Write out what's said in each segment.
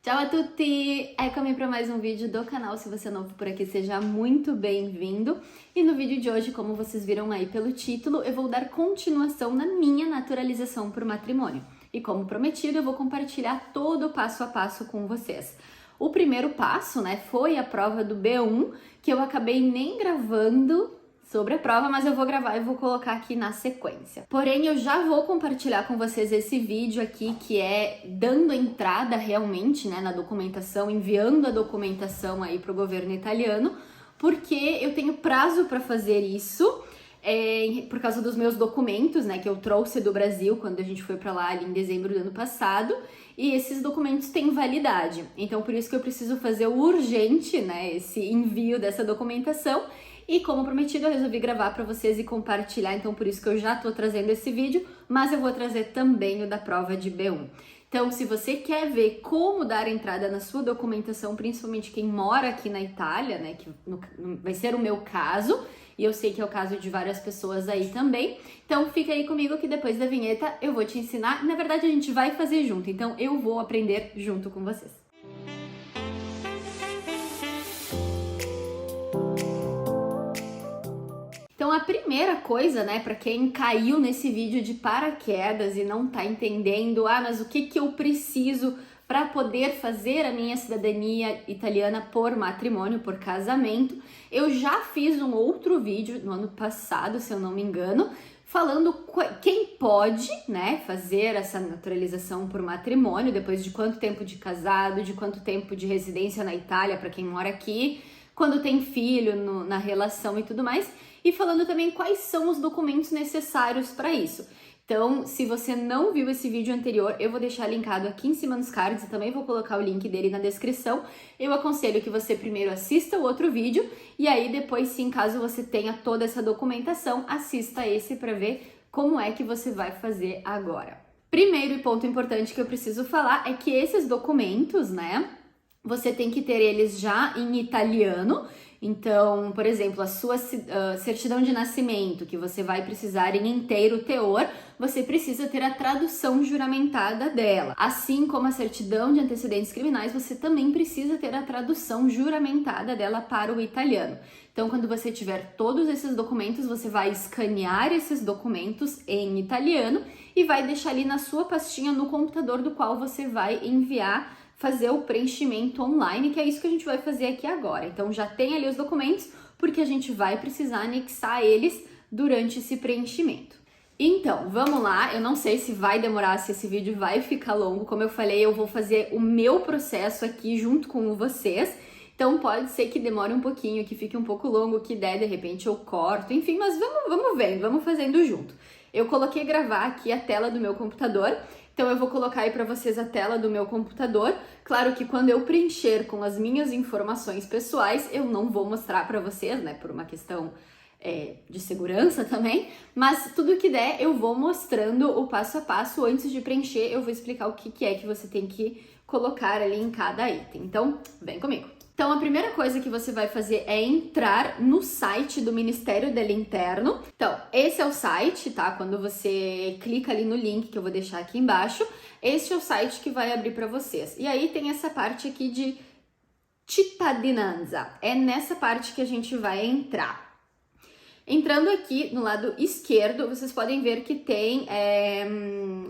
Ciao a tutti! Eccomi para mais um vídeo do canal. Se você é novo por aqui, seja muito bem-vindo. E no vídeo de hoje, como vocês viram aí pelo título, eu vou dar continuação na minha naturalização por matrimônio. E como prometido, eu vou compartilhar todo o passo a passo com vocês. O primeiro passo, foi a prova do B1, que eu acabei nem gravando sobre a prova, mas eu vou gravar e vou colocar aqui na sequência. Porém, eu já vou compartilhar com vocês esse vídeo aqui, que é dando entrada realmente, na documentação, enviando a documentação aí para o governo italiano, porque eu tenho prazo para fazer isso, por causa dos meus documentos, que eu trouxe do Brasil quando a gente foi para lá ali em dezembro do ano passado, e esses documentos têm validade. Então, por isso que eu preciso fazer o urgente, esse envio dessa documentação. E como prometido, eu resolvi gravar para vocês e compartilhar, então por isso que eu já tô trazendo esse vídeo, mas eu vou trazer também o da prova de B1. Então, se você quer ver como dar entrada na sua documentação, principalmente quem mora aqui na Itália, que vai ser o meu caso, e eu sei que é o caso de várias pessoas aí também, então fica aí comigo que depois da vinheta eu vou te ensinar. Na verdade, a gente vai fazer junto, então eu vou aprender junto com vocês. Então a primeira coisa, para quem caiu nesse vídeo de paraquedas e não tá entendendo, mas o que eu preciso para poder fazer a minha cidadania italiana por matrimônio, por casamento, eu já fiz um outro vídeo no ano passado, se eu não me engano, falando quem pode, fazer essa naturalização por matrimônio, depois de quanto tempo de casado, de quanto tempo de residência na Itália para quem mora aqui, quando tem filho na relação e tudo mais, e falando também quais são os documentos necessários para isso. Então, se você não viu esse vídeo anterior, eu vou deixar linkado aqui em cima nos cards e também vou colocar o link dele na descrição. Eu aconselho que você primeiro assista o outro vídeo e aí depois, sim, caso você tenha toda essa documentação, assista esse para ver como é que você vai fazer agora. Primeiro e ponto importante que eu preciso falar é que esses documentos, você tem que ter eles já em italiano. Então, por exemplo, a sua certidão de nascimento, que você vai precisar em inteiro teor, você precisa ter a tradução juramentada dela. Assim como a certidão de antecedentes criminais, você também precisa ter a tradução juramentada dela para o italiano. Então, quando você tiver todos esses documentos, você vai escanear esses documentos em italiano e vai deixar ali na sua pastinha no computador do qual você vai enviar, fazer o preenchimento online, que é isso que a gente vai fazer aqui agora. Então já tem ali os documentos, porque a gente vai precisar anexar eles durante esse preenchimento. Então, vamos lá, eu não sei se vai demorar, se esse vídeo vai ficar longo, como eu falei, eu vou fazer o meu processo aqui junto com vocês, então pode ser que demore um pouquinho, que fique um pouco longo, que der, de repente eu corto, enfim, mas vamos vendo, vamos fazendo junto. Eu coloquei gravar aqui a tela do meu computador, então eu vou colocar aí para vocês a tela do meu computador. Claro que quando eu preencher com as minhas informações pessoais, eu não vou mostrar para vocês, por uma questão de segurança também, mas tudo que der eu vou mostrando o passo a passo. Antes de preencher, eu vou explicar o que é que você tem que colocar ali em cada item. Então, vem comigo. Então, a primeira coisa que você vai fazer é entrar no site do Ministério dell'Interno. Então, esse é o site, tá? Quando você clica ali no link que eu vou deixar aqui embaixo, este é o site que vai abrir para vocês. E aí tem essa parte aqui de cittadinanza. É nessa parte que a gente vai entrar. Entrando aqui no lado esquerdo, vocês podem ver que tem...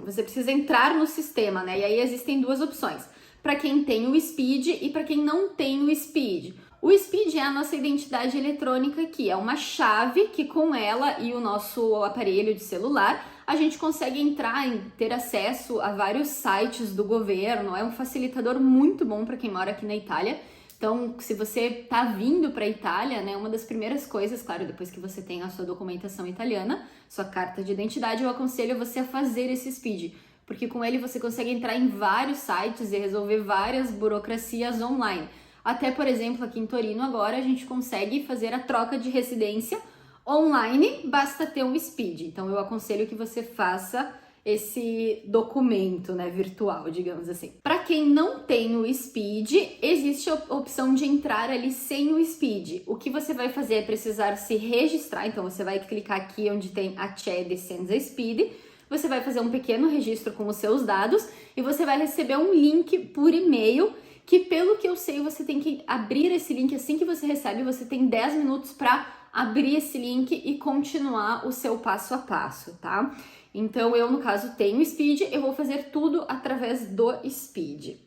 você precisa entrar no sistema, E aí existem duas opções. Para quem tem o SPID e para quem não tem o SPID. O SPID é a nossa identidade eletrônica aqui, é uma chave que com ela e o nosso aparelho de celular a gente consegue entrar e ter acesso a vários sites do governo, é um facilitador muito bom para quem mora aqui na Itália. Então, se você tá vindo para a Itália, uma das primeiras coisas, claro, depois que você tem a sua documentação italiana, sua carta de identidade, eu aconselho você a fazer esse SPID. Porque com ele você consegue entrar em vários sites e resolver várias burocracias online. Até, por exemplo, aqui em Torino agora a gente consegue fazer a troca de residência online, basta ter um SPID. Então eu aconselho que você faça esse documento, virtual, digamos assim. Para quem não tem o SPID, existe a opção de entrar ali sem o SPID. O que você vai fazer é precisar se registrar, então você vai clicar aqui onde tem Accede senza SPID, você vai fazer um pequeno registro com os seus dados e você vai receber um link por e-mail que pelo que eu sei, você tem que abrir esse link assim que você recebe, você tem 10 minutos para abrir esse link e continuar o seu passo a passo, tá? Então, eu, no caso, tenho o Speed, eu vou fazer tudo através do Speed.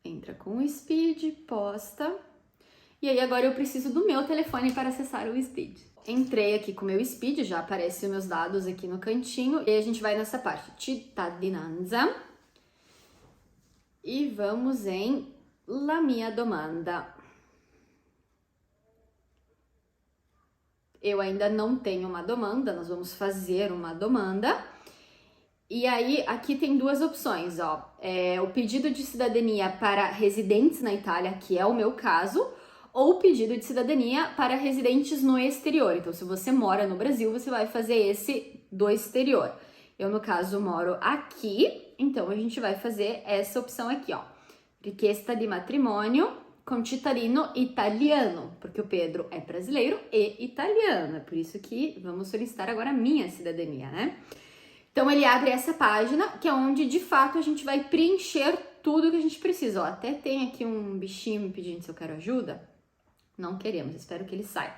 Entra com o Speed, posta. E aí, agora eu preciso do meu telefone para acessar o Speed. Entrei aqui com o meu Speed, já aparecem os meus dados aqui no cantinho. E aí, a gente vai nessa parte, cittadinanza. E vamos em La mia domanda. Eu ainda não tenho uma domanda, nós vamos fazer uma domanda. E aí, aqui tem duas opções, ó. O pedido de cidadania para residentes na Itália, que é o meu caso, ou o pedido de cidadania para residentes no exterior. Então, se você mora no Brasil, você vai fazer esse do exterior. Eu, no caso, moro aqui, então a gente vai fazer essa opção aqui, ó. Richiesta di matrimonio com cittadino italiano, porque o Pedro é brasileiro e italiano, é por isso que vamos solicitar agora a minha cidadania, né? Então ele abre essa página, que é onde de fato a gente vai preencher tudo que a gente precisa. Ó, até tem aqui um bichinho me pedindo se eu quero ajuda. Não queremos, espero que ele saia.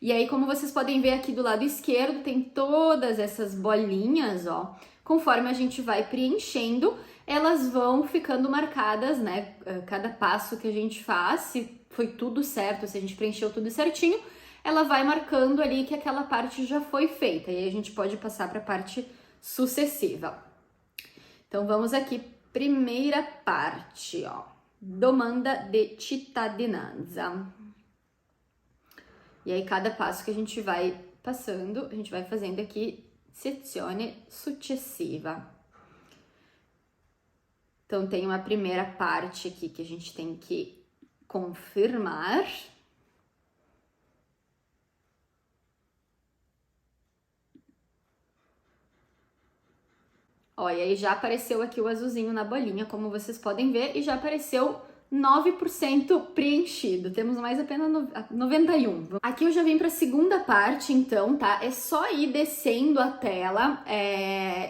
E aí, como vocês podem ver aqui do lado esquerdo, tem todas essas bolinhas, ó. Conforme a gente vai preenchendo, elas vão ficando marcadas, né? Cada passo que a gente faz, se foi tudo certo, se a gente preencheu tudo certinho, ela vai marcando ali que aquela parte já foi feita. E aí a gente pode passar para a parte sucessiva. Então vamos aqui, primeira parte, ó. Domanda de cittadinanza. E aí cada passo que a gente vai passando, a gente vai fazendo aqui sezione successiva. Então, tem uma primeira parte aqui que a gente tem que confirmar. Ó, e aí já apareceu aqui o azulzinho na bolinha, como vocês podem ver, e já apareceu 9% preenchido. Temos mais apenas 91. Aqui eu já vim para a segunda parte, então, tá? É só ir descendo a tela.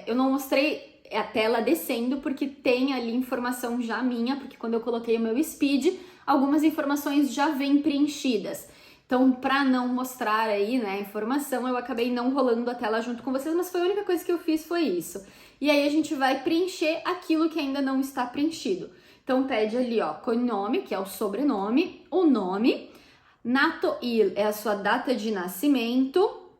Eu não mostrei a tela descendo porque tem ali informação já minha, porque quando eu coloquei o meu Speed, algumas informações já vêm preenchidas. Então, para não mostrar aí, né, a informação, eu acabei não rolando a tela junto com vocês, mas foi a única coisa que eu fiz, foi isso. E aí a gente vai preencher aquilo que ainda não está preenchido. Então, pede ali, ó, cognome, que é o sobrenome, o nome, nato il é a sua data de nascimento,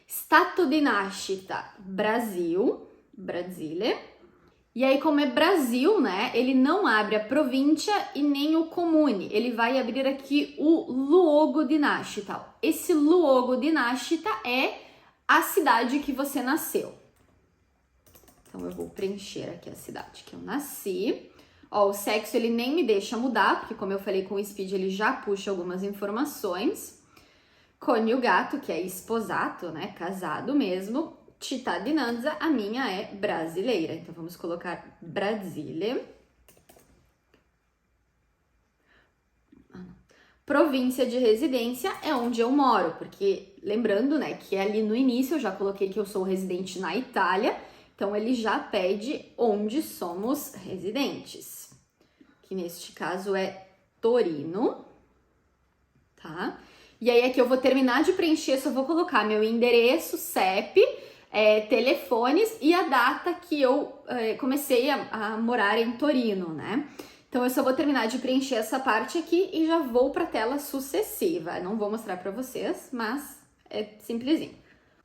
stato di nascita, Brasil, Brasile. E aí, como é Brasil, né, ele não abre a província e nem o comune, ele vai abrir aqui o luogo di nascita. Esse luogo di nascita é a cidade que você nasceu. Então, eu vou preencher aqui a cidade que eu nasci. Ó, o sexo ele nem me deixa mudar, porque como eu falei com o Speed, ele já puxa algumas informações. Coniugato, que é esposato, né, casado mesmo. Cittadinanza, a minha é brasileira. Então, vamos colocar Brasile. Província de residência é onde eu moro, porque lembrando, né, que ali no início eu já coloquei que eu sou residente na Itália, então ele já pede onde somos residentes, que neste caso é Torino, tá? E aí aqui eu vou terminar de preencher, só vou colocar meu endereço, CEP, telefones e a data que eu comecei a morar em Torino, né? Então, eu só vou terminar de preencher essa parte aqui e já vou para a tela sucessiva. Não vou mostrar para vocês, mas é simplesinho.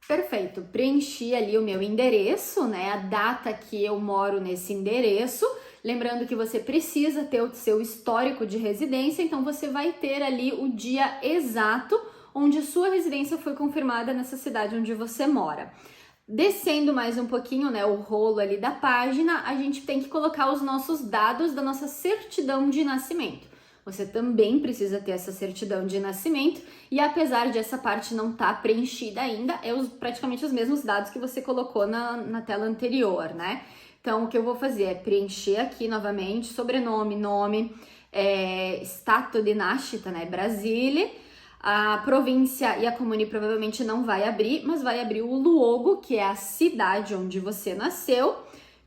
Perfeito, preenchi ali o meu endereço, né? A data que eu moro nesse endereço. Lembrando que você precisa ter o seu histórico de residência, então você vai ter ali o dia exato onde sua residência foi confirmada nessa cidade onde você mora. Descendo mais um pouquinho, né, o rolo ali da página, a gente tem que colocar os nossos dados da nossa certidão de nascimento. Você também precisa ter essa certidão de nascimento e apesar de essa parte não estar preenchida ainda, praticamente os mesmos dados que você colocou na tela anterior, né? Então, o que eu vou fazer é preencher aqui novamente sobrenome, nome, stato di nascita, né, Brasile. A província e a comune provavelmente não vai abrir, mas vai abrir o luogo, que é a cidade onde você nasceu.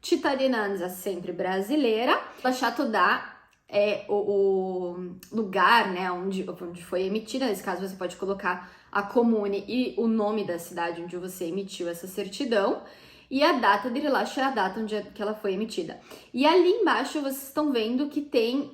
cittadinanza sempre brasileira. Lasciato da é o lugar, né, onde foi emitida. Nesse caso, você pode colocar a comune e o nome da cidade onde você emitiu essa certidão. E a data de rilascio é a data que ela foi emitida. E ali embaixo vocês estão vendo que tem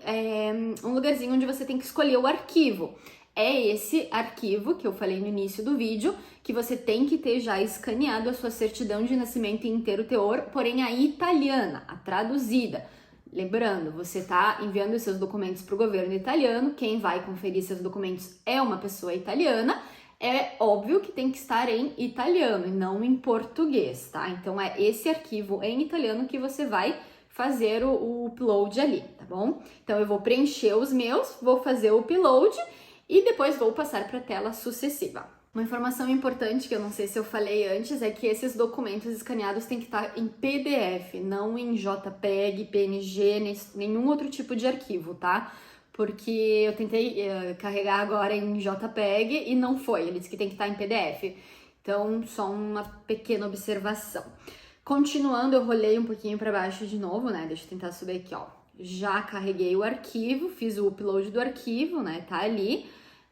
um lugarzinho onde você tem que escolher o arquivo. É esse arquivo que eu falei no início do vídeo, que você tem que ter já escaneado a sua certidão de nascimento em inteiro teor, porém a italiana, a traduzida. Lembrando, você está enviando seus documentos para o governo italiano, quem vai conferir seus documentos é uma pessoa italiana, é óbvio que tem que estar em italiano e não em português, tá? Então é esse arquivo em italiano que você vai fazer o upload ali, tá bom? Então eu vou preencher os meus, vou fazer o upload e depois vou passar para a tela sucessiva. Uma informação importante que eu não sei se eu falei antes é que esses documentos escaneados têm que estar em PDF, não em JPEG, PNG, nenhum outro tipo de arquivo, tá? Porque eu tentei carregar agora em JPEG e não foi, ele disse que tem que estar em PDF. Então, só uma pequena observação. Continuando, eu rolei um pouquinho para baixo de novo, né? Deixa eu tentar subir aqui, ó. Já carreguei o arquivo, fiz o upload do arquivo, né? Tá ali.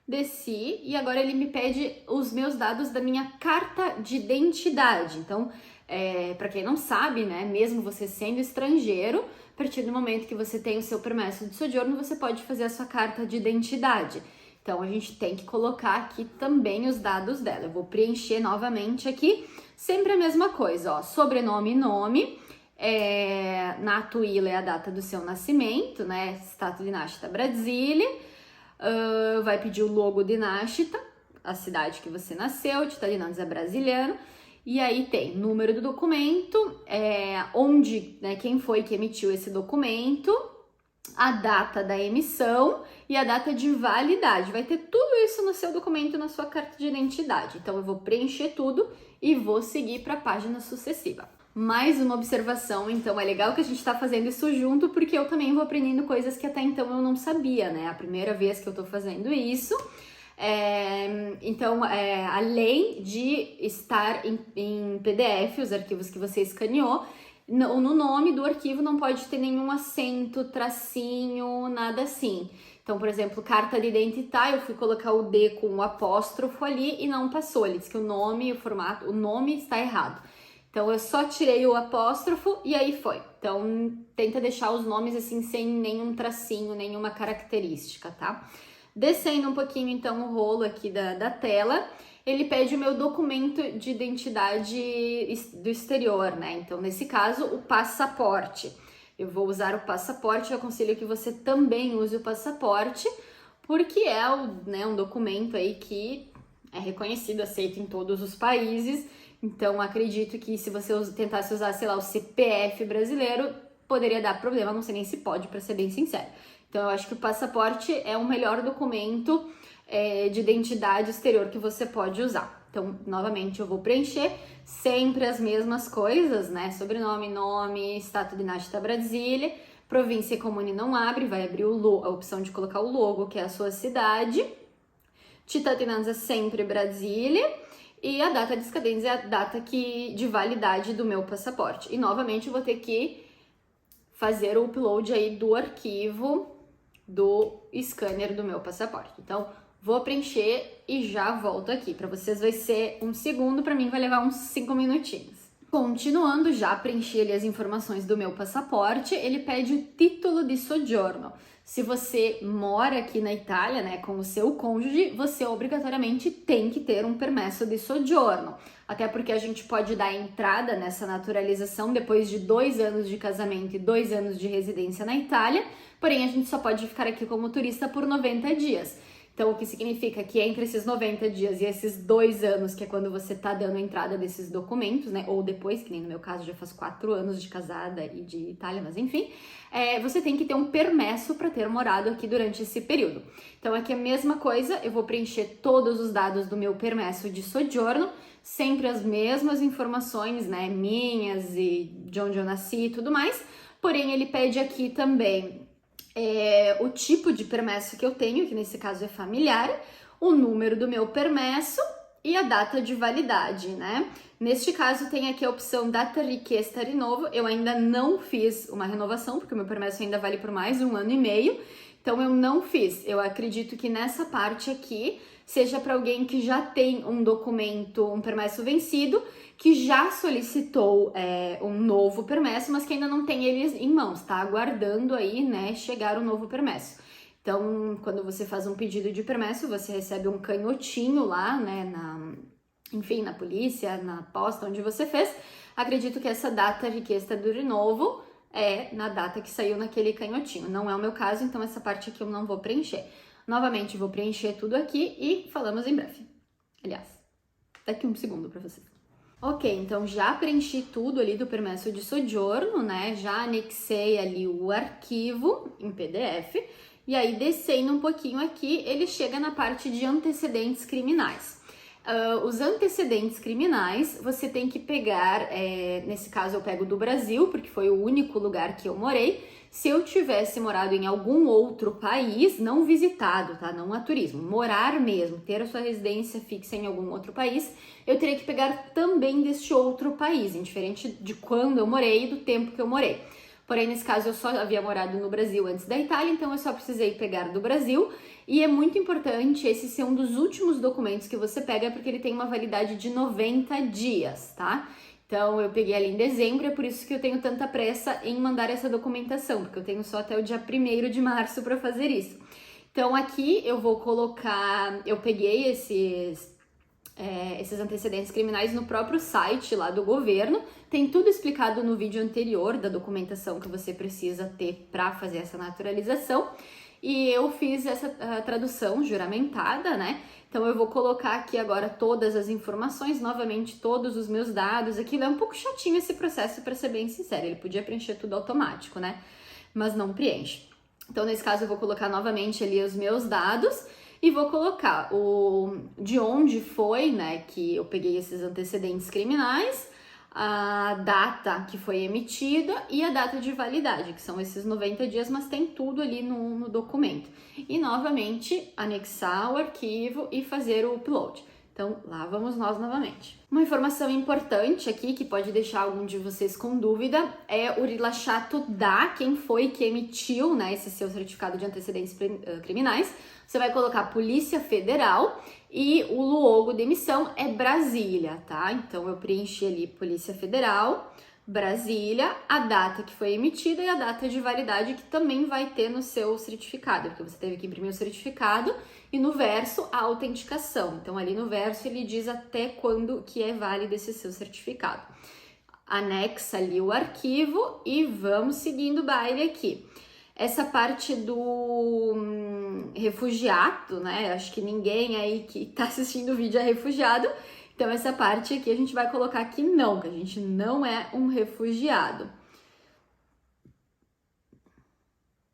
Desci e agora ele me pede os meus dados da minha carta de identidade. Então, para quem não sabe, né, mesmo você sendo estrangeiro, a partir do momento que você tem o seu permesso de soggiorno, você pode fazer a sua carta de identidade. Então, a gente tem que colocar aqui também os dados dela. Eu vou preencher novamente aqui, sempre a mesma coisa, ó, sobrenome e nome, nato é a data do seu nascimento, né, stato di nascita Brasile. Vai pedir o logo de nascita, a cidade que você nasceu, cittadinanza brasiliana, e aí tem número do documento, onde, né, quem foi que emitiu esse documento, a data da emissão e a data de validade. Vai ter tudo isso no seu documento, na sua carta de identidade. Então eu vou preencher tudo e vou seguir para a página sucessiva. Mais uma observação, então é legal que a gente está fazendo isso junto, porque eu também vou aprendendo coisas que até então eu não sabia, né? A primeira vez que eu tô fazendo isso. Então, além de estar em PDF, os arquivos que você escaneou, no nome do arquivo não pode ter nenhum acento, tracinho, nada assim. Então, por exemplo, carta de identidade, eu fui colocar o D com o apóstrofo ali e não passou. Ele disse que o nome, o nome está errado. Então, eu só tirei o apóstrofo e aí foi. Então, tenta deixar os nomes assim, sem nenhum tracinho, nenhuma característica, tá? Descendo um pouquinho, então, o rolo aqui da tela, ele pede o meu documento de identidade do exterior, né? Então, nesse caso, o passaporte. Eu vou usar o passaporte, eu aconselho que você também use o passaporte, porque é um documento aí que é reconhecido, aceito em todos os países. Então, acredito que se você tentasse usar, sei lá, o CPF brasileiro, poderia dar problema, não sei nem se pode, para ser bem sincero. Então, eu acho que o passaporte é o melhor documento de identidade exterior que você pode usar. Então, novamente, eu vou preencher sempre as mesmas coisas, né? Sobrenome, nome, stato di nascita Brasile, província e comune não abre, vai abrir a opção de colocar o logo, que é a sua cidade. Cittadinanza sempre Brasile. E a data de escadência é a data de validade do meu passaporte. E novamente eu vou ter que fazer o upload aí do arquivo do scanner do meu passaporte. Então, vou preencher e já volto aqui. Para vocês vai ser um segundo, para mim vai levar uns 5 minutinhos. Continuando, já preenchi ali as informações do meu passaporte, ele pede o título de soggiorno. Se você mora aqui na Itália, né, com o seu cônjuge, você obrigatoriamente tem que ter um permesso de soggiorno. Até porque a gente pode dar entrada nessa naturalização depois de 2 anos de casamento e 2 anos de residência na Itália, porém a gente só pode ficar aqui como turista por 90 dias. Então, o que significa que entre esses 90 dias e esses 2 anos, que é quando você tá dando entrada desses documentos, né? Ou depois, que nem no meu caso, já faz 4 anos de casada e de Itália, mas enfim, você tem que ter um permesso para ter morado aqui durante esse período. Então, aqui é a mesma coisa, eu vou preencher todos os dados do meu permesso de soggiorno, sempre as mesmas informações, né? Minhas e de onde eu nasci e tudo mais. Porém, ele pede aqui também o tipo de permesso que eu tenho, que nesse caso é familiar, o número do meu permesso e a data de validade, né? Neste caso, tem aqui a opção Data Richiesta Rinnovo. Eu ainda não fiz uma renovação, porque o meu permesso ainda vale por mais 1 ano e meio. Então, eu não fiz. Eu acredito que nessa parte aqui seja para alguém que já tem um documento, um permesso vencido, que já solicitou um novo permesso, mas que ainda não tem ele em mãos, tá aguardando aí, né, chegar o novo permesso. Então, quando você faz um pedido de permesso, você recebe um canhotinho lá, né, na polícia, na posta onde você fez. Acredito que essa data richiesta do Rinnovo é na data que saiu naquele canhotinho. Não é o meu caso, então essa parte aqui eu não vou preencher. Novamente, vou preencher tudo aqui e falamos em breve. Aliás, daqui um segundo para vocês. Ok, então já preenchi tudo ali do permesso de soggiorno, né? Já anexei ali o arquivo em PDF. E aí, descendo um pouquinho aqui, ele chega na parte de antecedentes criminais. Os antecedentes criminais, você tem que pegar, nesse caso eu pego do Brasil, porque foi o único lugar que eu morei. Se eu tivesse morado em algum outro país, não visitado, tá? Não a turismo, morar mesmo, ter a sua residência fixa em algum outro país, eu teria que pegar também deste outro país, indiferente de quando eu morei e do tempo que eu morei. Porém, nesse caso, eu só havia morado no Brasil antes da Itália, então eu só precisei pegar do Brasil. E é muito importante esse ser um dos últimos documentos que você pega, porque ele tem uma validade de 90 dias, tá? Então, eu peguei ali em dezembro, é por isso que eu tenho tanta pressa em mandar essa documentação, porque eu tenho só até o dia 1º de março para fazer isso. Então, aqui eu vou colocar, eu peguei esses antecedentes criminais no próprio site lá do governo. Tem tudo explicado no vídeo anterior da documentação que você precisa ter para fazer essa naturalização. E eu fiz essa tradução juramentada, né? Então eu vou colocar aqui agora todas as informações, novamente todos os meus dados. Aquilo é um pouco chatinho esse processo, para ser bem sincera. Ele podia preencher tudo automático, né? Mas não preenche. Então nesse caso eu vou colocar novamente ali os meus dados. E vou colocar de onde foi, né, que eu peguei esses antecedentes criminais, a data que foi emitida e a data de validade, que são esses 90 dias, mas tem tudo ali no documento. E, novamente, anexar o arquivo e fazer o upload. Então, lá vamos nós novamente. Uma informação importante aqui, que pode deixar algum de vocês com dúvida, é o rilasciato da quem foi que emitiu, né, esse seu certificado de antecedentes criminais. Você vai colocar Polícia Federal e o logo de emissão é Brasília, tá? Então, eu preenchi ali Polícia Federal, Brasília, a data que foi emitida e a data de validade que também vai ter no seu certificado, porque você teve que imprimir o certificado e no verso a autenticação. Então, ali no verso ele diz até quando que é válido esse seu certificado. Anexa ali o arquivo e vamos seguindo o baile aqui. Essa parte do refugiado, né? Acho que ninguém aí que tá assistindo o vídeo é refugiado. Então, essa parte aqui a gente vai colocar que não, que a gente não é um refugiado.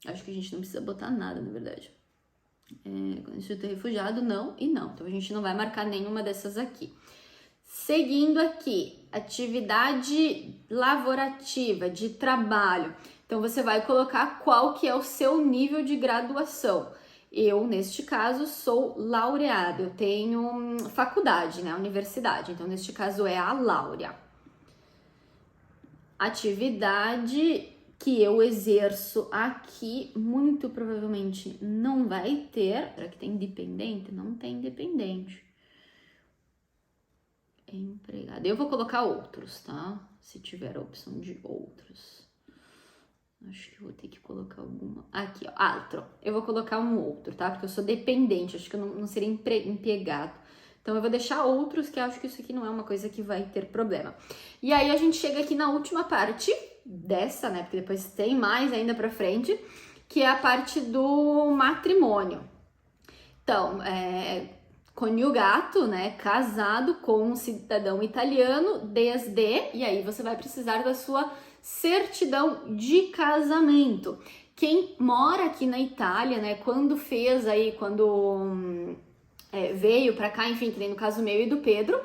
Acho que a gente não precisa botar nada, na verdade. Quando a gente é refugiado, não e não. Então, a gente não vai marcar nenhuma dessas aqui. Seguindo aqui, atividade laborativa, de trabalho. Então, você vai colocar qual que é o seu nível de graduação. Eu, neste caso, sou laureada, eu tenho faculdade, né, universidade. Então, neste caso, é a laurea. Atividade que eu exerço aqui, muito provavelmente não vai ter. Será que tem dependente? Não tem dependente. Empregado. Eu vou colocar outros, tá? Se tiver a opção de outros. Acho que eu vou ter que colocar alguma... Aqui, ó, outro. Eu vou colocar um outro, tá? Porque eu sou dependente, acho que eu não seria empregado. Então, eu vou deixar outros, que eu acho que isso aqui não é uma coisa que vai ter problema. E aí, a gente chega aqui na última parte dessa, né? Porque depois tem mais ainda pra frente, que é a parte do matrimônio. Então, coniugato, né? Casado com um cidadão italiano desde... E aí, você vai precisar da sua certidão de casamento. Quem mora aqui na Itália, né, quando veio pra cá, enfim, que nem no caso meu e do Pedro,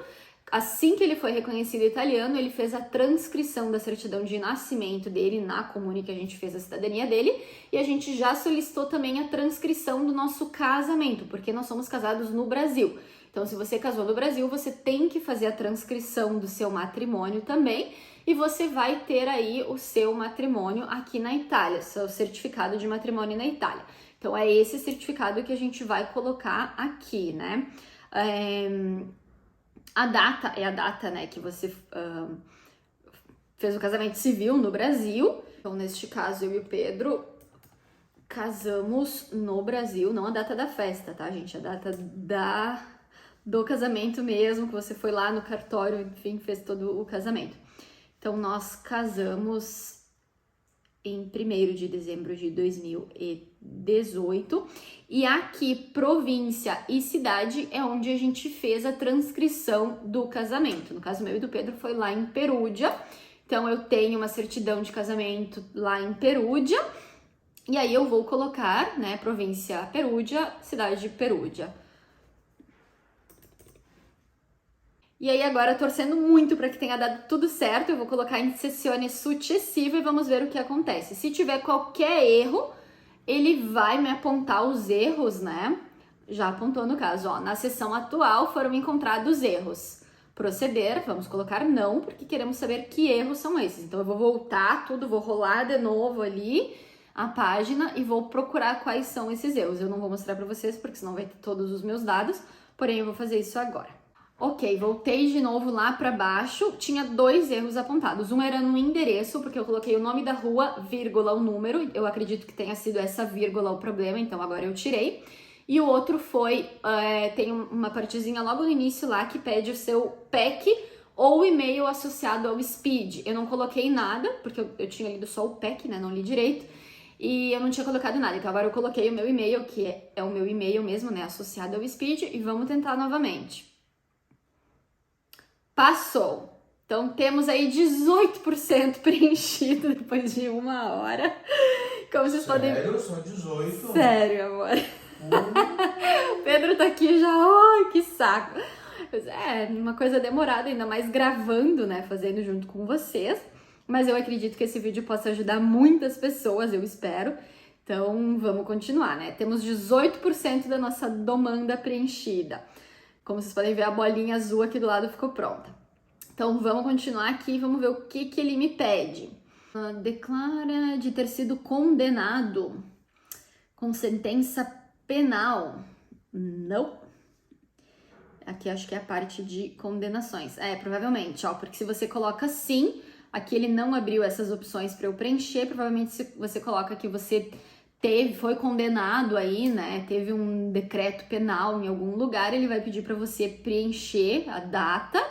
assim que ele foi reconhecido italiano, ele fez a transcrição da certidão de nascimento dele na comune que a gente fez a cidadania dele, e a gente já solicitou também a transcrição do nosso casamento, porque nós somos casados no Brasil. Então, se você casou no Brasil, você tem que fazer a transcrição do seu matrimônio também, e você vai ter aí o seu matrimônio aqui na Itália, seu certificado de matrimônio na Itália. Então, é esse certificado que a gente vai colocar aqui, né? A data é a data, né, que você fez o casamento civil no Brasil. Então, neste caso, eu e o Pedro casamos no Brasil, não a data da festa, tá, gente? A data do casamento mesmo, que você foi lá no cartório, enfim, fez todo o casamento. Então, nós casamos em 1º de dezembro de 2018. E aqui, província e cidade é onde a gente fez a transcrição do casamento. No caso meu e do Pedro foi lá em Perugia. Então, eu tenho uma certidão de casamento lá em Perugia. E aí eu vou colocar, né, província Perugia, cidade de Perugia. E aí agora, torcendo muito para que tenha dado tudo certo, eu vou colocar em sessione successiva e vamos ver o que acontece. Se tiver qualquer erro, ele vai me apontar os erros, né? Já apontou no caso, ó, na sessão atual foram encontrados erros. Proceder, vamos colocar não, porque queremos saber que erros são esses. Então eu vou voltar tudo, vou rolar de novo ali a página e vou procurar quais são esses erros. Eu não vou mostrar para vocês, porque senão vai ter todos os meus dados, porém eu vou fazer isso agora. Ok, voltei de novo lá para baixo, tinha 2 erros apontados. Um era no endereço, porque eu coloquei o nome da rua, vírgula, o número. Eu acredito que tenha sido essa vírgula o problema, então agora eu tirei. E o outro foi, tem uma partezinha logo no início lá que pede o seu PEC ou e-mail associado ao SPID. Eu não coloquei nada, porque eu tinha lido só o PEC, né, não li direito. E eu não tinha colocado nada, então agora eu coloquei o meu e-mail, que é o meu e-mail mesmo, né, associado ao SPID, e vamos tentar novamente. Passou. Então, temos aí 18% preenchido depois de 1 hora. Como vocês podem ver. Sério? Só 18? Sério, amor. O Pedro tá aqui já. Ai, que saco. Mas é uma coisa demorada, ainda mais gravando, né? Fazendo junto com vocês. Mas eu acredito que esse vídeo possa ajudar muitas pessoas, eu espero. Então, vamos continuar, né? Temos 18% da nossa demanda preenchida. Como vocês podem ver, a bolinha azul aqui do lado ficou pronta. Então, vamos continuar aqui e vamos ver o que ele me pede. Declara de ter sido condenado com sentença penal. Não. Aqui acho que é a parte de condenações. Provavelmente, ó, porque se você coloca sim, aqui ele não abriu essas opções para eu preencher, provavelmente se você coloca que você foi condenado aí, né, teve um decreto penal em algum lugar, ele vai pedir para você preencher a data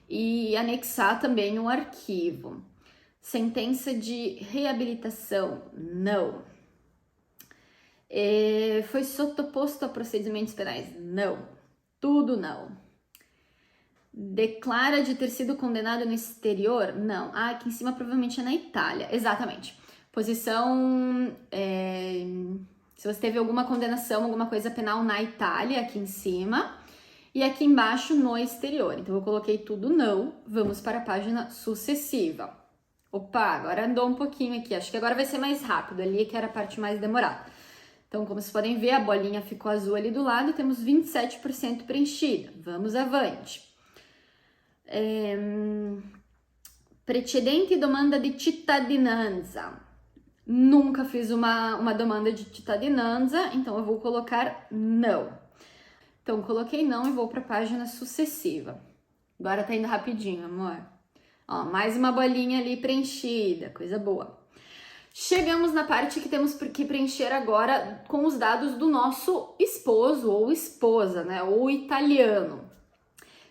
e anexar também um arquivo. Sentença de reabilitação, não. Foi sotoposto a procedimentos penais, não. Tudo não. Declara de ter sido condenado no exterior, não. Aqui em cima provavelmente é na Itália, exatamente. Posição, se você teve alguma condenação, alguma coisa penal na Itália, aqui em cima, e aqui embaixo no exterior. Então, eu coloquei tudo não, vamos para a página sucessiva. Opa, agora andou um pouquinho aqui, acho que agora vai ser mais rápido, ali que era a parte mais demorada. Então, como vocês podem ver, a bolinha ficou azul ali do lado e temos 27% preenchida. Vamos avante. Precedente domanda de cittadinanza. Nunca fiz uma demanda de cittadinanza, então eu vou colocar não. Então, coloquei não e vou para a página sucessiva. Agora tá indo rapidinho, amor. Ó, mais uma bolinha ali preenchida, coisa boa. Chegamos na parte que temos que preencher agora com os dados do nosso esposo ou esposa, né? Ou italiano.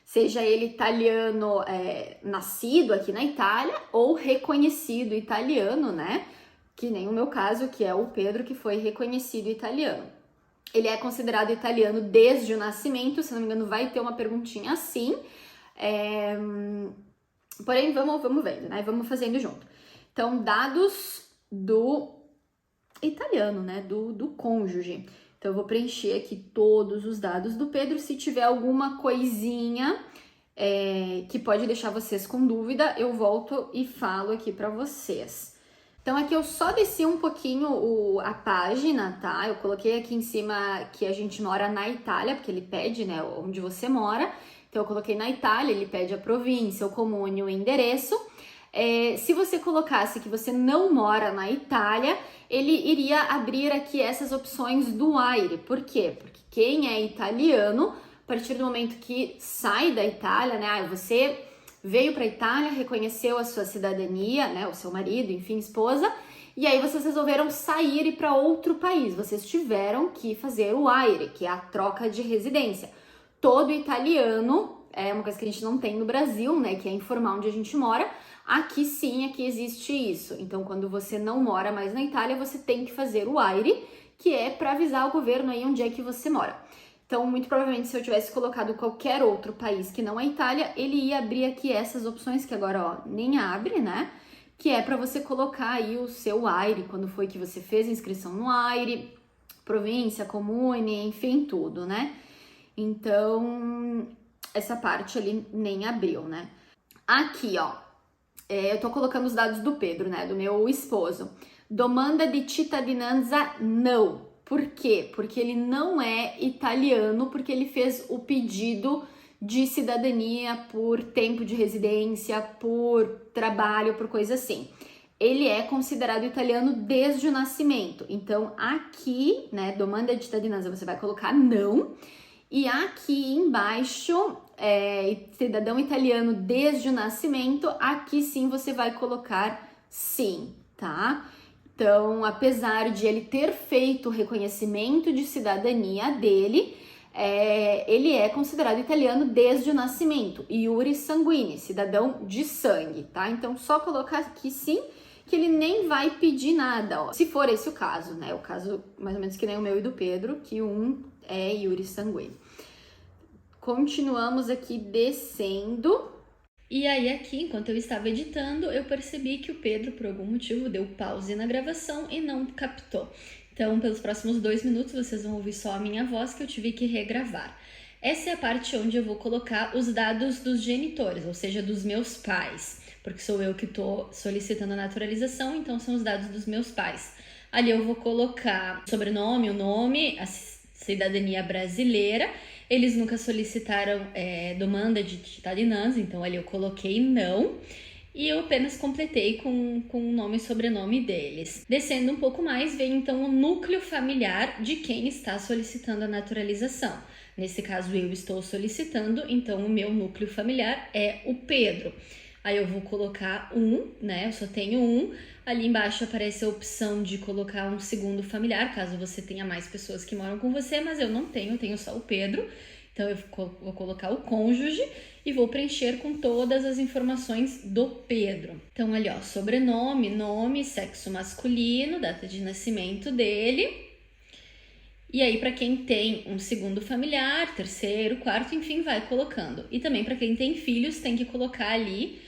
Seja ele italiano nascido aqui na Itália ou reconhecido italiano, né? Que nem o meu caso, que é o Pedro, que foi reconhecido italiano. Ele é considerado italiano desde o nascimento, se não me engano vai ter uma perguntinha assim. Porém, vamos vendo, né? Vamos fazendo junto. Então, dados do italiano, né? Do cônjuge. Então, eu vou preencher aqui todos os dados do Pedro. Se tiver alguma coisinha que pode deixar vocês com dúvida, eu volto e falo aqui para vocês. Então aqui eu só desci um pouquinho a página, tá? Eu coloquei aqui em cima que a gente mora na Itália, porque ele pede, né, onde você mora. Então eu coloquei na Itália, ele pede a província, o comune, o endereço. Se você colocasse que você não mora na Itália, ele iria abrir aqui essas opções do AIRE. Por quê? Porque quem é italiano, a partir do momento que sai da Itália, né, você veio para a Itália, reconheceu a sua cidadania, né, o seu marido, enfim, esposa, e aí vocês resolveram sair e ir para outro país. Vocês tiveram que fazer o AIRE, que é a troca de residência. Todo italiano, é uma coisa que a gente não tem no Brasil, né, que é informar onde a gente mora. Aqui sim, aqui existe isso. Então, quando você não mora mais na Itália, você tem que fazer o AIRE, que é para avisar o governo aí onde é que você mora. Então, muito provavelmente, se eu tivesse colocado qualquer outro país que não a Itália, ele ia abrir aqui essas opções que agora, ó, nem abre, né? Que é para você colocar aí o seu AIRE, quando foi que você fez a inscrição no AIRE, província, comune, enfim, tudo, né? Então, essa parte ali nem abriu, né? Aqui, ó, eu tô colocando os dados do Pedro, né? Do meu esposo. Domanda di cittadinanza, não. Por quê? Porque ele não é italiano, porque ele fez o pedido de cidadania por tempo de residência, por trabalho, por coisa assim. Ele é considerado italiano desde o nascimento. Então, aqui, né, domanda di cittadinanza, você vai colocar não. E aqui embaixo, cidadão italiano desde o nascimento, aqui sim você vai colocar sim, tá? Então, apesar de ele ter feito o reconhecimento de cidadania dele, ele é considerado italiano desde o nascimento. Iure sanguine, cidadão de sangue, tá? Então, só colocar aqui sim, que ele nem vai pedir nada, ó. Se for esse o caso, né? O caso mais ou menos que nem o meu e do Pedro, que um é iure sanguine. Continuamos aqui descendo. E aí aqui, enquanto eu estava editando, eu percebi que o Pedro, por algum motivo, deu pause na gravação e não captou. Então, pelos próximos 2 minutos, vocês vão ouvir só a minha voz, que eu tive que regravar. Essa é a parte onde eu vou colocar os dados dos genitores, ou seja, dos meus pais, porque sou eu que estou solicitando a naturalização, então são os dados dos meus pais. Ali eu vou colocar o sobrenome, o nome, a cidadania brasileira. Eles nunca solicitaram domanda de cittadinanza, então ali eu coloquei não. E eu apenas completei com o nome e sobrenome deles. Descendo um pouco mais, vem então o núcleo familiar de quem está solicitando a naturalização. Nesse caso, eu estou solicitando, então o meu núcleo familiar é o Pedro. Aí eu vou colocar né? Eu só tenho um. Ali embaixo aparece a opção de colocar um segundo familiar, caso você tenha mais pessoas que moram com você, mas eu não tenho, eu tenho só o Pedro. Então eu vou colocar o cônjuge e vou preencher com todas as informações do Pedro. Então ali, ó, sobrenome, nome, sexo masculino, data de nascimento dele. E aí, para quem tem um segundo familiar, terceiro, quarto, enfim, vai colocando. E também para quem tem filhos, tem que colocar ali,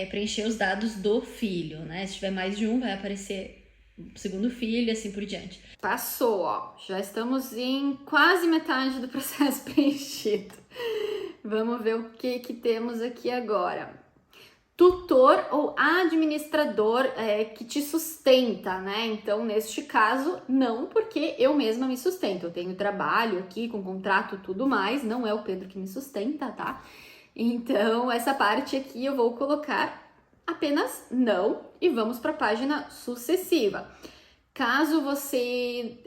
preencher os dados do filho, né? Se tiver mais de um, vai aparecer o segundo filho e assim por diante. Passou, ó. Já estamos em quase metade do processo preenchido. Vamos ver o que temos aqui agora. Tutor ou administrador que te sustenta, né? Então, neste caso, não, porque eu mesma me sustento. Eu tenho trabalho aqui com contrato, tudo mais. Não é o Pedro que me sustenta, tá? Então, essa parte aqui eu vou colocar apenas não e vamos para a página sucessiva. Caso você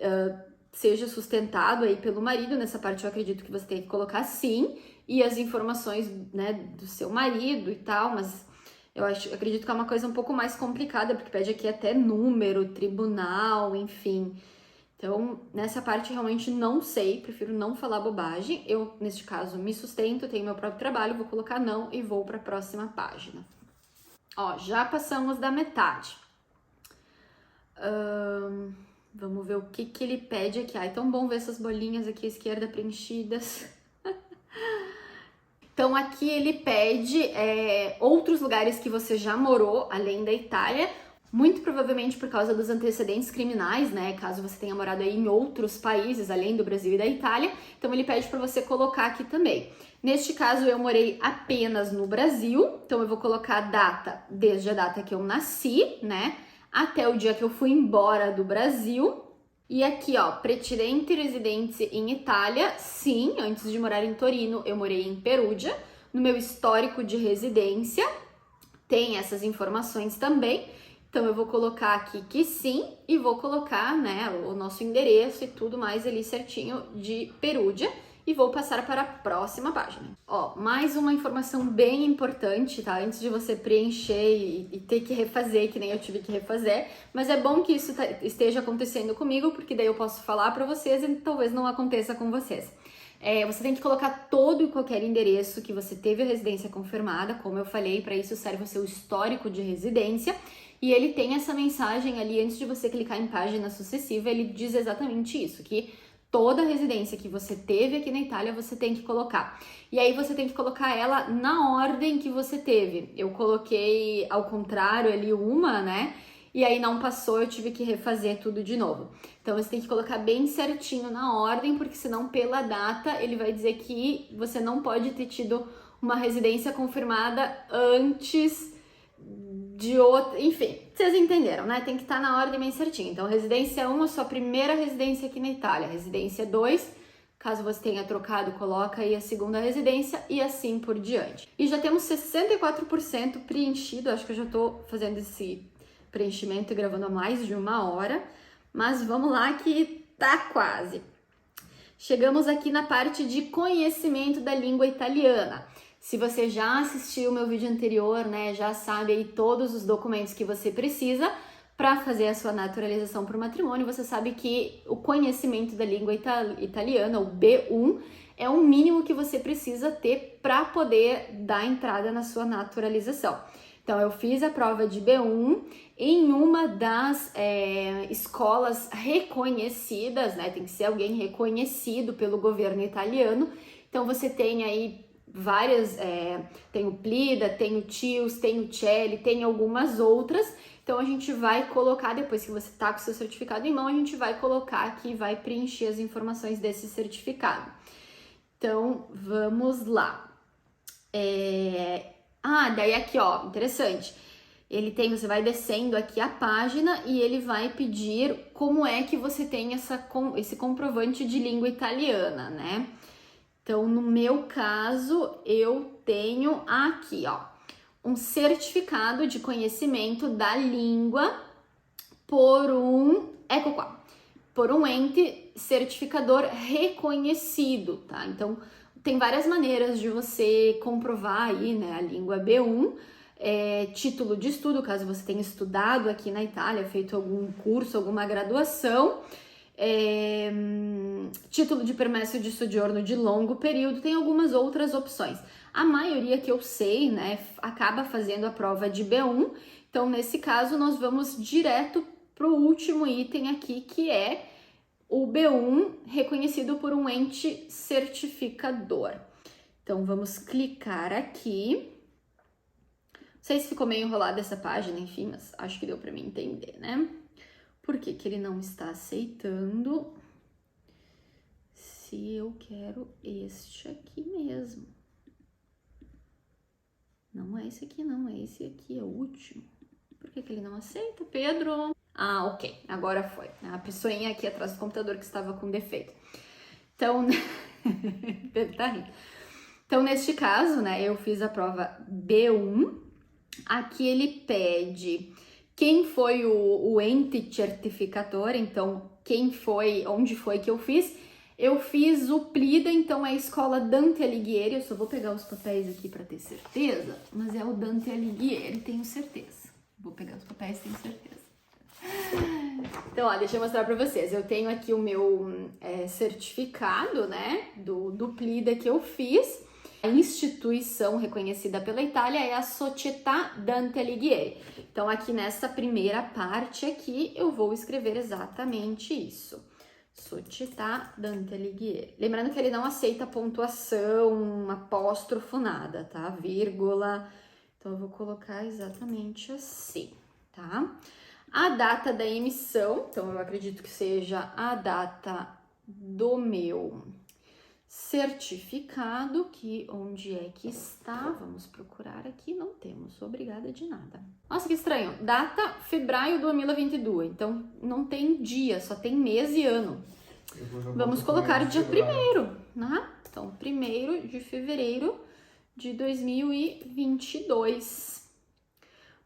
seja sustentado aí pelo marido, nessa parte eu acredito que você tem que colocar sim e as informações, né, do seu marido e tal, mas eu acredito que é uma coisa um pouco mais complicada, porque pede aqui até número, tribunal, enfim. Então, nessa parte realmente não sei, prefiro não falar bobagem. Eu, neste caso, me sustento, tenho meu próprio trabalho, vou colocar não e vou para a próxima página. Ó, já passamos da metade. Vamos ver o que ele pede aqui. É tão bom ver essas bolinhas aqui à esquerda preenchidas. Então, aqui ele pede outros lugares que você já morou, além da Itália, muito provavelmente por causa dos antecedentes criminais, né? Caso você tenha morado aí em outros países, além do Brasil e da Itália. Então, ele pede para você colocar aqui também. Neste caso, eu morei apenas no Brasil, então eu vou colocar a data, desde a data que eu nasci, né? até o dia que eu fui embora do Brasil. E aqui, ó, precedente residência em Itália. Sim, antes de morar em Torino, eu morei em Perugia. No meu histórico de residência tem essas informações também. Então eu vou colocar aqui que sim e vou colocar, né, o nosso endereço e tudo mais ali certinho de Perugia. E vou passar para a próxima página. Ó, mais uma informação bem importante, tá? Antes de você preencher e ter que refazer, que nem eu tive que refazer. Mas é bom que isso esteja acontecendo comigo, porque daí eu posso falar para vocês e talvez não aconteça com vocês. Você tem que colocar todo e qualquer endereço que você teve a residência confirmada. Como eu falei, para isso serve o seu histórico de residência. E ele tem essa mensagem ali, antes de você clicar em página sucessiva, ele diz exatamente isso, que toda residência que você teve aqui na Itália, você tem que colocar. E aí você tem que colocar ela na ordem que você teve. Eu coloquei ao contrário ali uma, né? E aí não passou, eu tive que refazer tudo de novo. Então você tem que colocar bem certinho na ordem, porque senão pela data ele vai dizer que você não pode ter tido uma residência confirmada antes de outra, enfim, vocês entenderam, né? Tem que estar na ordem bem certinho. Então, residência 1, a sua primeira residência aqui na Itália. Residência 2, caso você tenha trocado, coloca aí a segunda residência e assim por diante. E já temos 64% preenchido, acho que eu já tô fazendo esse preenchimento e gravando há mais de 1 hora, mas vamos lá que tá quase. Chegamos aqui na parte de conhecimento da língua italiana. Se você já assistiu o meu vídeo anterior, né, já sabe aí todos os documentos que você precisa para fazer a sua naturalização para o matrimônio. Você sabe que o conhecimento da língua italiana, o B1, é o mínimo que você precisa ter para poder dar entrada na sua naturalização. Então, eu fiz a prova de B1 em uma das escolas reconhecidas, né? Tem que ser alguém reconhecido pelo governo italiano. Então, você tem aí várias, tem o Plida, tem o TIUS, tem o CELI, tem algumas outras. Então, a gente vai colocar, depois que você tá com o seu certificado em mão, a gente vai colocar aqui, vai preencher as informações desse certificado. Então, vamos lá. Daí aqui, ó, interessante. Ele tem, você vai descendo aqui a página e ele vai pedir como é que você tem esse comprovante de língua italiana, né? Então, no meu caso, eu tenho aqui, ó, um certificado de conhecimento da língua por um ente certificador reconhecido, tá? Então, tem várias maneiras de você comprovar aí, né, a língua B1, título de estudo, caso você tenha estudado aqui na Itália, feito algum curso, alguma graduação, título de permesso de soggiorno de longo período, tem algumas outras opções. A maioria que eu sei, né, acaba fazendo a prova de B1, então nesse caso nós vamos direto para o último item aqui, que é o B1 reconhecido por um ente certificador. Então vamos clicar aqui. Não sei se ficou meio enrolada essa página, enfim, mas acho que deu para mim entender, né? Por que que ele não está aceitando? Se eu quero este aqui mesmo. Não é esse aqui, não. É esse aqui, é o último. Por que que ele não aceita, Pedro? Ah, ok. Agora foi. A pessoinha aqui atrás do computador que estava com defeito. Então, Pedro tá rindo. Então, neste caso, né, eu fiz a prova B1. Aqui ele pede quem foi o ente certificador, então quem foi, onde foi que eu fiz. Eu fiz o Plida, então é a escola Dante Alighieri. Eu só vou pegar os papéis aqui para ter certeza, mas é o Dante Alighieri, tenho certeza. Vou pegar os papéis, tenho certeza. Então, ó, deixa eu mostrar para vocês. Eu tenho aqui o meu certificado, né, do Plida que eu fiz. A instituição reconhecida pela Itália é a Società Dante Alighieri. Então, aqui nessa primeira parte aqui, eu vou escrever exatamente isso. Società Dante Alighieri. Lembrando que ele não aceita pontuação, apóstrofo, nada, tá? Vírgula. Então, eu vou colocar exatamente assim, tá? A data da emissão, então eu acredito que seja a data do meu certificado, que onde é que está? Vamos procurar aqui, não temos, sou obrigada de nada. Nossa, que estranho, data fevereiro de 2022, então não tem dia, só tem mês e ano. Vamos colocar o dia 1º, né? Então, 1º de fevereiro de 2022.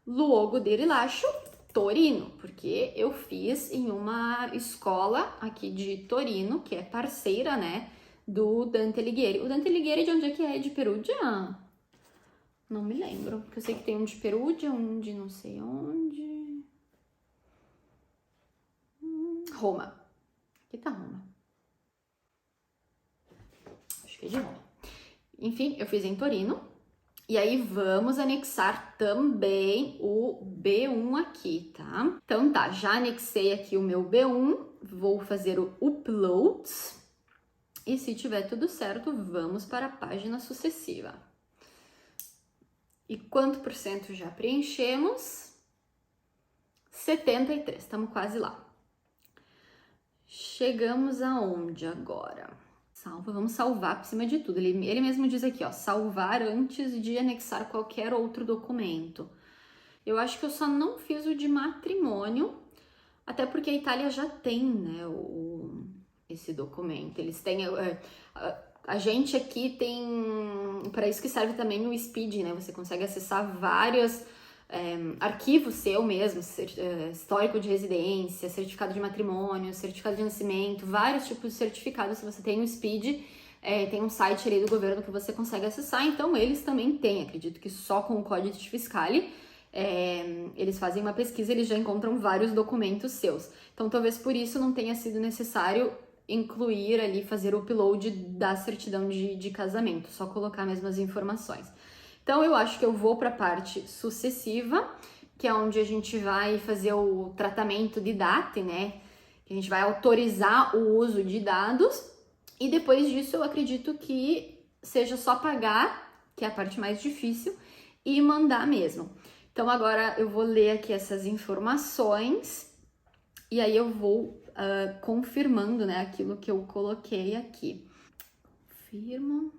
Luogo de rilascio, Torino, porque eu fiz em uma escola aqui de Torino, que é parceira, né, do Dante Alighieri. O Dante Alighieri de onde é que é? De Perugia? Não me lembro, porque eu sei que tem um de Perugia, um de não sei onde... Roma. Aqui tá Roma. Acho que é de Roma. Enfim, eu fiz em Torino. E aí vamos anexar também o B1 aqui, tá? Então tá, já anexei aqui o meu B1, vou fazer o upload. E se tiver tudo certo, vamos para a página sucessiva. E quanto por cento já preenchemos? 73, estamos quase lá. Chegamos aonde agora? Salva, vamos salvar por cima de tudo. Ele mesmo diz aqui, ó, salvar antes de anexar qualquer outro documento. Eu acho que eu só não fiz o de matrimônio, até porque a Itália já tem, né, esse documento. Eles têm... A gente aqui tem... Para isso que serve também o Speed, né? Você consegue acessar vários arquivos seu mesmo, histórico de residência, certificado de matrimônio, certificado de nascimento, vários tipos de certificados. Se você tem o Speed, tem um site ali do governo que você consegue acessar. Então, eles também têm. Acredito que só com o Códice Fiscale, eles fazem uma pesquisa, eles já encontram vários documentos seus. Então, talvez por isso não tenha sido necessário incluir ali, fazer o upload da certidão de casamento, só colocar mesmo as informações. Então, eu acho que eu vou para a parte sucessiva, que é onde a gente vai fazer o tratamento de DAT, né? Que a gente vai autorizar o uso de dados. E depois disso, eu acredito que seja só pagar, que é a parte mais difícil, e mandar mesmo. Então, agora eu vou ler aqui essas informações e aí eu vou confirmando, né, aquilo que eu coloquei aqui. Confirmo.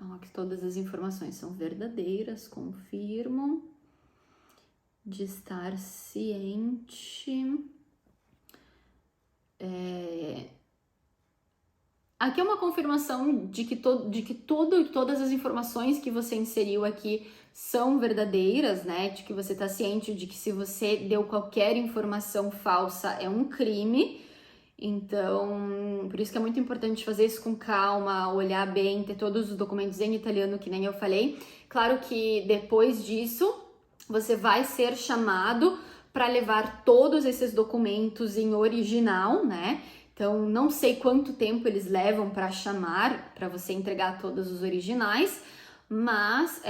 Ó, que todas as informações são verdadeiras, confirmo. De estar ciente. Aqui é uma confirmação de que todas as informações que você inseriu aqui são verdadeiras, né? De que você está ciente de que se você deu qualquer informação falsa é um crime. Então, por isso que é muito importante fazer isso com calma, olhar bem, ter todos os documentos em italiano, que nem eu falei. Claro que depois disso, você vai ser chamado para levar todos esses documentos em original, né? Então, não sei quanto tempo eles levam para chamar, para você entregar todos os originais, mas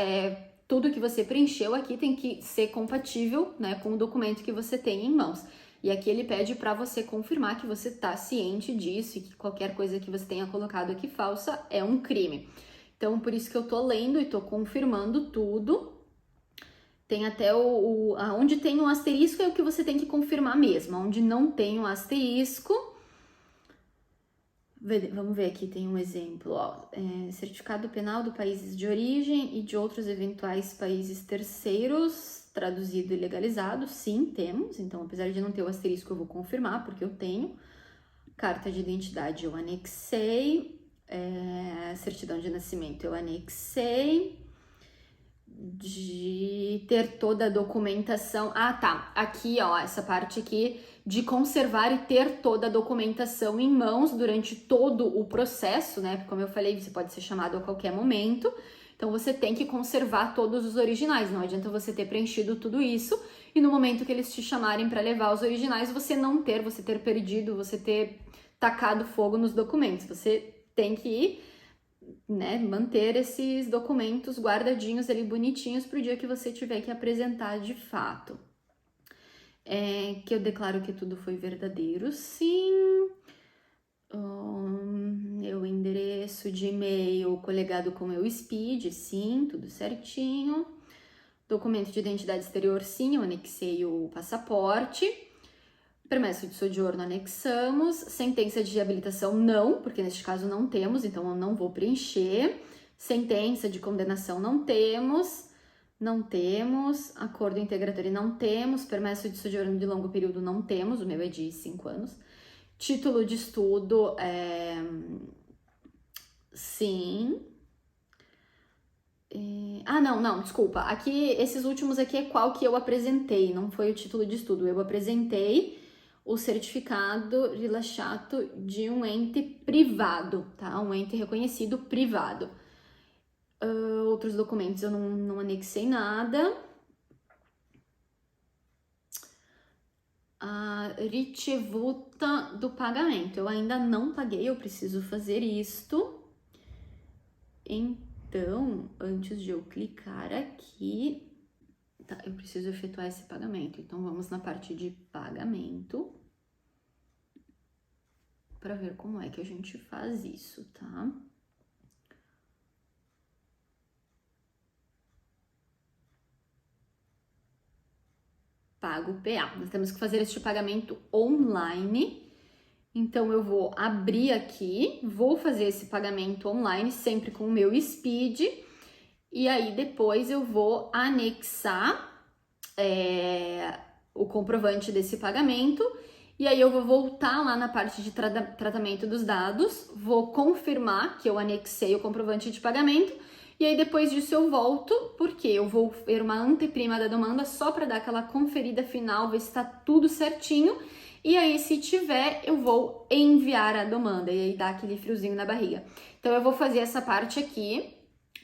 tudo que você preencheu aqui tem que ser compatível, né, com o documento que você tem em mãos. E aqui ele pede para você confirmar que você está ciente disso e que qualquer coisa que você tenha colocado aqui falsa é um crime. Então, por isso que eu tô lendo e tô confirmando tudo. Tem até onde tem um asterisco é o que você tem que confirmar mesmo. Onde não tem um asterisco, vamos ver aqui, tem um exemplo, ó. Certificado penal do país de origem e de outros eventuais países terceiros, traduzido e legalizado, sim, temos. Então, apesar de não ter o asterisco, eu vou confirmar, porque eu tenho. Carta de identidade eu anexei, certidão de nascimento eu anexei, de ter toda a documentação. Ah, tá, aqui, ó, essa parte aqui de conservar e ter toda a documentação em mãos durante todo o processo, né? Porque, como eu falei, você pode ser chamado a qualquer momento, então você tem que conservar todos os originais. Não adianta você ter preenchido tudo isso e no momento que eles te chamarem para levar os originais, você ter perdido, você ter tacado fogo nos documentos. Você tem que ir, né, manter esses documentos guardadinhos ali bonitinhos para o dia que você tiver que apresentar de fato. Que eu declaro que tudo foi verdadeiro, sim. Meu endereço de e-mail colegado com meu Speed, sim, tudo certinho. Documento de identidade exterior, sim, eu anexei o passaporte. Permesso de sojourno, anexamos. Sentença de habilitação, não, porque neste caso não temos, então eu não vou preencher. Sentença de condenação, não temos. Não temos. Acordo integratório, não temos. Permesso de sojourno de longo período, não temos. O meu é de 5 anos. Título de estudo, sim. Não, desculpa. Aqui, esses últimos aqui é qual que eu apresentei, não foi o título de estudo. Eu apresentei o certificado rilasciato de um ente privado, tá? Um ente reconhecido privado. Outros documentos eu não anexei nada. A ricevuta do pagamento. Eu ainda não paguei, eu preciso fazer isto. Então, antes de eu clicar aqui, tá, eu preciso efetuar esse pagamento. Então, vamos na parte de pagamento para ver como é que a gente faz isso, tá? Pago PA. Nós temos que fazer este pagamento online. Então, eu vou abrir aqui, vou fazer esse pagamento online, sempre com o meu Speed, e aí depois eu vou anexar o comprovante desse pagamento, e aí eu vou voltar lá na parte de tratamento dos dados, vou confirmar que eu anexei o comprovante de pagamento, e aí depois disso eu volto, porque eu vou ver uma anteprima da demanda só para dar aquela conferida final, ver se está tudo certinho. E aí, se tiver, eu vou enviar a demanda e aí dá aquele friozinho na barriga. Então, eu vou fazer essa parte aqui,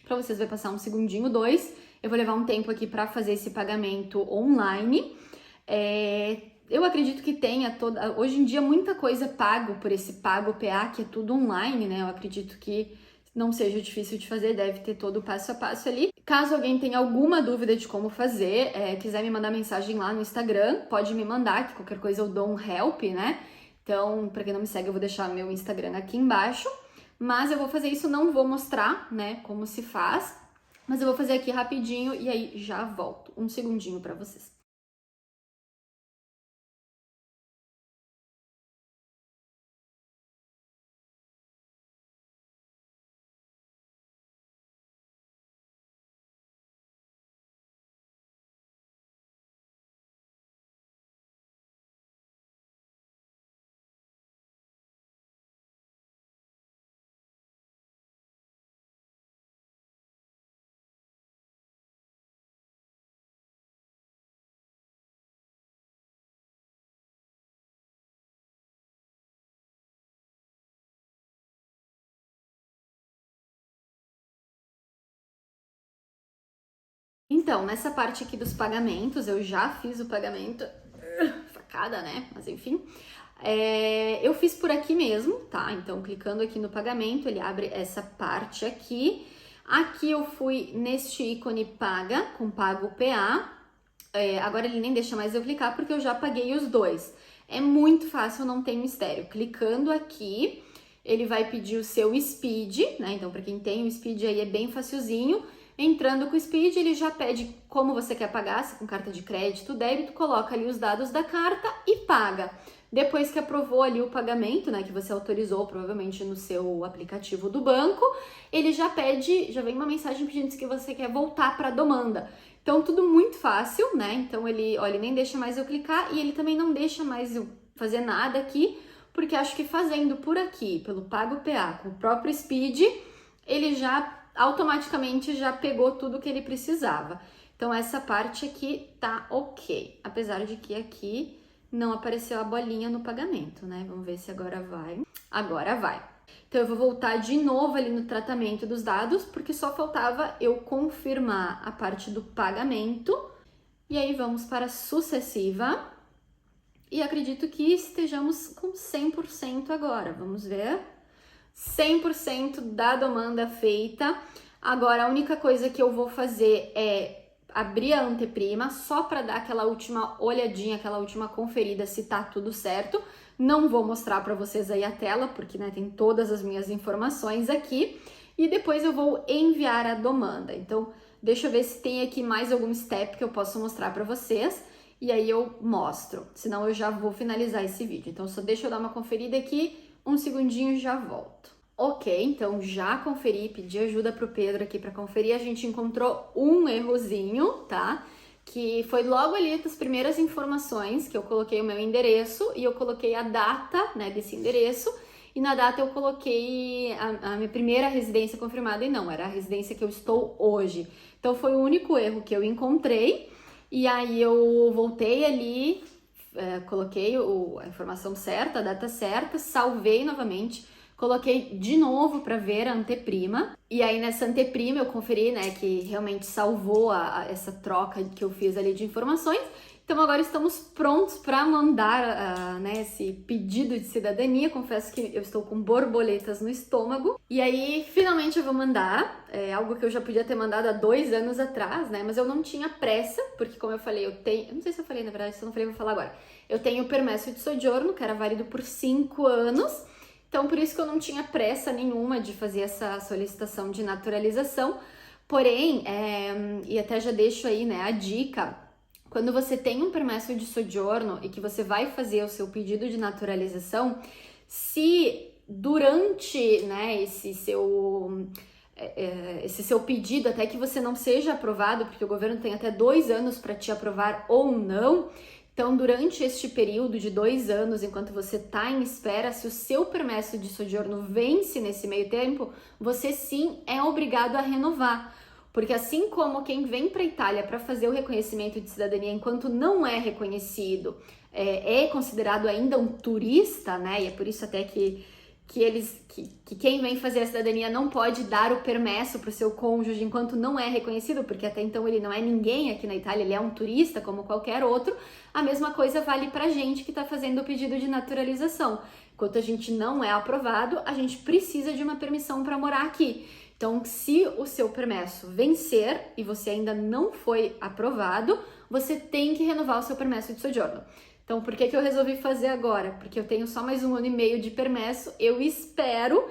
para vocês vai passar um segundinho, 2. Eu vou levar um tempo aqui para fazer esse pagamento online. Eu acredito que tenha hoje em dia muita coisa pago por esse Pago PA, que é tudo online, né? Eu acredito que não seja difícil de fazer, deve ter todo o passo a passo ali. Caso alguém tenha alguma dúvida de como fazer, quiser me mandar mensagem lá no Instagram, pode me mandar, que qualquer coisa eu dou um help, né? Então, pra quem não me segue, eu vou deixar meu Instagram aqui embaixo. Mas eu vou fazer isso, não vou mostrar, né, como se faz. Mas eu vou fazer aqui rapidinho e aí já volto. Um segundinho pra vocês. Então, nessa parte aqui dos pagamentos, eu já fiz o pagamento, facada, né? Mas enfim, eu fiz por aqui mesmo, tá? Então, clicando aqui no pagamento, ele abre essa parte aqui. Aqui eu fui neste ícone paga, com Pago PA. Agora ele nem deixa mais eu clicar porque eu já paguei os dois. É muito fácil, não tem mistério. Clicando aqui, ele vai pedir o seu Speed, né? Então, para quem tem o Speed aí é bem facilzinho. Entrando com o Speed, ele já pede como você quer pagar, se com carta de crédito, débito, coloca ali os dados da carta e paga. Depois que aprovou ali o pagamento, né, que você autorizou provavelmente no seu aplicativo do banco, ele já vem uma mensagem pedindo que você quer voltar para a demanda. Então, tudo muito fácil, né? Então, ele nem deixa mais eu clicar e ele também não deixa mais eu fazer nada aqui, porque acho que fazendo por aqui, pelo Pago PA, com o próprio Speed, ele já automaticamente já pegou tudo que ele precisava. Então, essa parte aqui tá ok, apesar de que aqui não apareceu a bolinha no pagamento, né? Vamos ver se agora vai. Agora vai. Então, eu vou voltar de novo ali no tratamento dos dados, porque só faltava eu confirmar a parte do pagamento. E aí, vamos para a sucessiva. E acredito que estejamos com 100% agora. Vamos ver. 100% da demanda feita. Agora, a única coisa que eu vou fazer é abrir a anteprima só para dar aquela última olhadinha, aquela última conferida se tá tudo certo. Não vou mostrar para vocês aí a tela, porque né, tem todas as minhas informações aqui. e depois eu vou enviar a domanda. Então, deixa eu ver se tem aqui mais algum step que eu posso mostrar para vocês, e aí eu mostro, senão eu já vou finalizar esse vídeo. Então, só deixa eu dar uma conferida aqui, um segundinho e já volto. Ok, então já conferi, pedi ajuda pro Pedro aqui para conferir, a gente encontrou um errozinho, tá? Que foi logo ali das primeiras informações que eu coloquei o meu endereço e eu coloquei a data, né, desse endereço, e na data eu coloquei a minha primeira residência confirmada e não, era a residência que eu estou hoje. Então foi o único erro que eu encontrei, e aí eu voltei ali, coloquei a informação certa, a data certa, salvei novamente, coloquei de novo para ver a anteprima, e aí nessa anteprima eu conferi, né, que realmente salvou essa troca que eu fiz ali de informações. Então agora estamos prontos para mandar né, esse pedido de cidadania. Confesso que eu estou com borboletas no estômago. E aí finalmente eu vou mandar, algo que eu já podia ter mandado há 2 anos atrás, né, mas eu não tinha pressa, porque como eu falei, eu não sei se eu falei na verdade, se eu não falei, eu vou falar agora. Eu tenho o permesso de soggiorno, que era válido por 5 anos, então, por isso que eu não tinha pressa nenhuma de fazer essa solicitação de naturalização. Porém, e até já deixo aí, né, a dica, quando você tem um permesso de soggiorno e que você vai fazer o seu pedido de naturalização, se durante, né, esse seu pedido, até que você não seja aprovado, porque o governo tem até 2 anos para te aprovar ou não. Então, durante este período de 2 anos, enquanto você está em espera, se o seu permesso de soggiorno vence nesse meio tempo, você sim é obrigado a renovar. Porque assim como quem vem para a Itália para fazer o reconhecimento de cidadania enquanto não é reconhecido, é considerado ainda um turista, né? E é por isso até que quem vem fazer a cidadania não pode dar o permesso para o seu cônjuge enquanto não é reconhecido, porque até então ele não é ninguém aqui na Itália, ele é um turista como qualquer outro. A mesma coisa vale para a gente que está fazendo o pedido de naturalização. Enquanto a gente não é aprovado, a gente precisa de uma permissão para morar aqui. Então, se o seu permesso vencer e você ainda não foi aprovado, você tem que renovar o seu permesso de soggiorno. Então, por que eu resolvi fazer agora? Porque eu tenho só mais 1 ano e meio de permesso, eu espero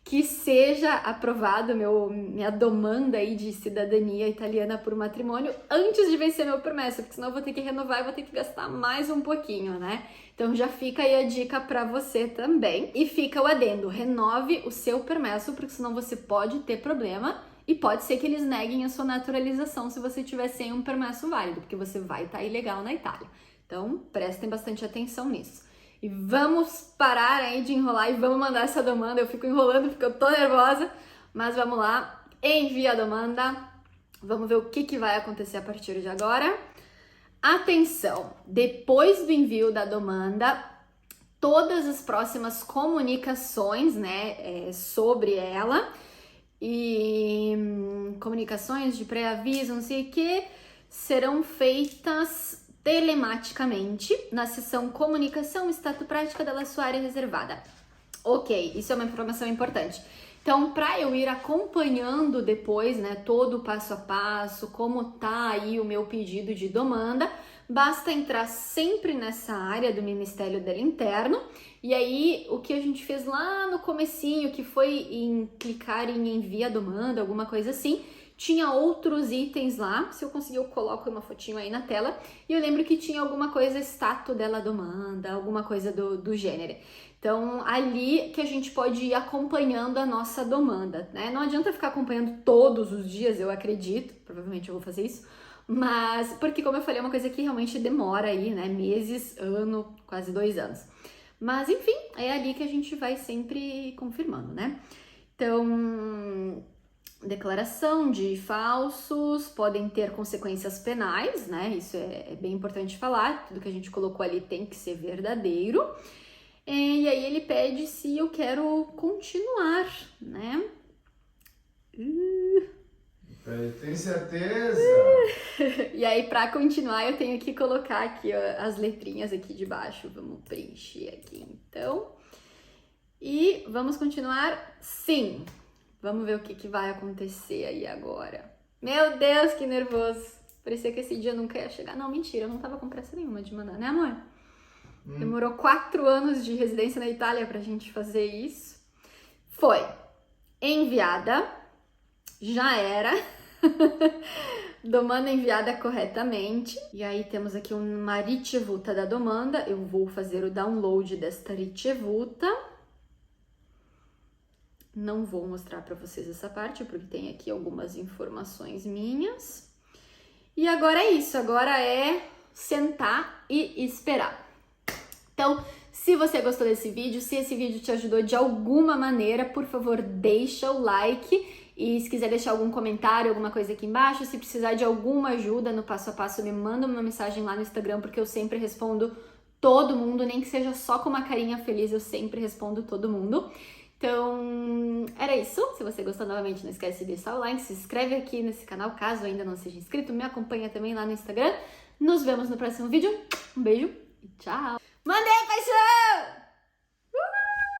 que seja aprovado minha domanda aí de cidadania italiana por matrimônio antes de vencer meu permesso, porque senão eu vou ter que renovar e vou ter que gastar mais um pouquinho, né? Então já fica aí a dica para você também. E fica o adendo, renove o seu permesso, porque senão você pode ter problema e pode ser que eles neguem a sua naturalização se você tiver sem um permesso válido, porque você vai estar ilegal na Itália. Então, prestem bastante atenção nisso. E vamos parar aí de enrolar e vamos mandar essa domanda. Eu fico enrolando porque eu tô nervosa, mas vamos lá. Envia a domanda. Vamos ver o que vai acontecer a partir de agora. Atenção! Depois do envio da domanda, todas as próximas comunicações, né, sobre ela e comunicações de pré-aviso, não sei o que, serão feitas telematicamente na seção Comunicação Stato Prática della sua área reservada. Ok, isso é uma informação importante. Então, para eu ir acompanhando depois, né, todo o passo a passo, como tá aí o meu pedido de domanda, basta entrar sempre nessa área do Ministério do Interno. E aí, o que a gente fez lá no comecinho, que foi clicar em envia domanda, alguma coisa assim, tinha outros itens lá. Se eu conseguir, eu coloco uma fotinho aí na tela. E eu lembro que tinha alguma coisa, stato della domanda, alguma coisa do gênero. Então, ali que a gente pode ir acompanhando a nossa domanda, né? Não adianta ficar acompanhando todos os dias, eu acredito. Provavelmente eu vou fazer isso. Mas, porque como eu falei, é uma coisa que realmente demora aí, né? Meses, ano, quase 2 anos. Mas, enfim, é ali que a gente vai sempre confirmando, né? Então, declaração de falsos podem ter consequências penais, né? Isso é bem importante falar. Tudo que a gente colocou ali tem que ser verdadeiro. E aí ele pede se eu quero continuar, né? Tem certeza? E aí, para continuar, eu tenho que colocar aqui, ó, as letrinhas aqui de baixo. Vamos preencher aqui, então. E vamos continuar? Sim. Vamos ver o que vai acontecer aí agora. Meu Deus, que nervoso. Parecia que esse dia nunca ia chegar. Não, mentira, eu não tava com pressa nenhuma de mandar, né, amor? Demorou 4 anos de residência na Itália pra gente fazer isso. Foi. enviada. Já era. Domanda enviada corretamente. E aí temos aqui uma Ricevuta da domanda. Eu vou fazer o download desta Ricevuta. Não vou mostrar para vocês essa parte, porque tem aqui algumas informações minhas. E agora é isso, agora é sentar e esperar. Então, se você gostou desse vídeo, se esse vídeo te ajudou de alguma maneira, por favor, deixa o like. E se quiser deixar algum comentário, alguma coisa aqui embaixo, se precisar de alguma ajuda no passo a passo, me manda uma mensagem lá no Instagram, porque eu sempre respondo todo mundo, nem que seja só com uma carinha feliz, eu sempre respondo todo mundo. Então, era isso. Se você gostou, novamente, não esquece de deixar o like, se inscreve aqui nesse canal, caso ainda não seja inscrito, me acompanha também lá no Instagram. Nos vemos no próximo vídeo. Um beijo e tchau! Mandei, paixão!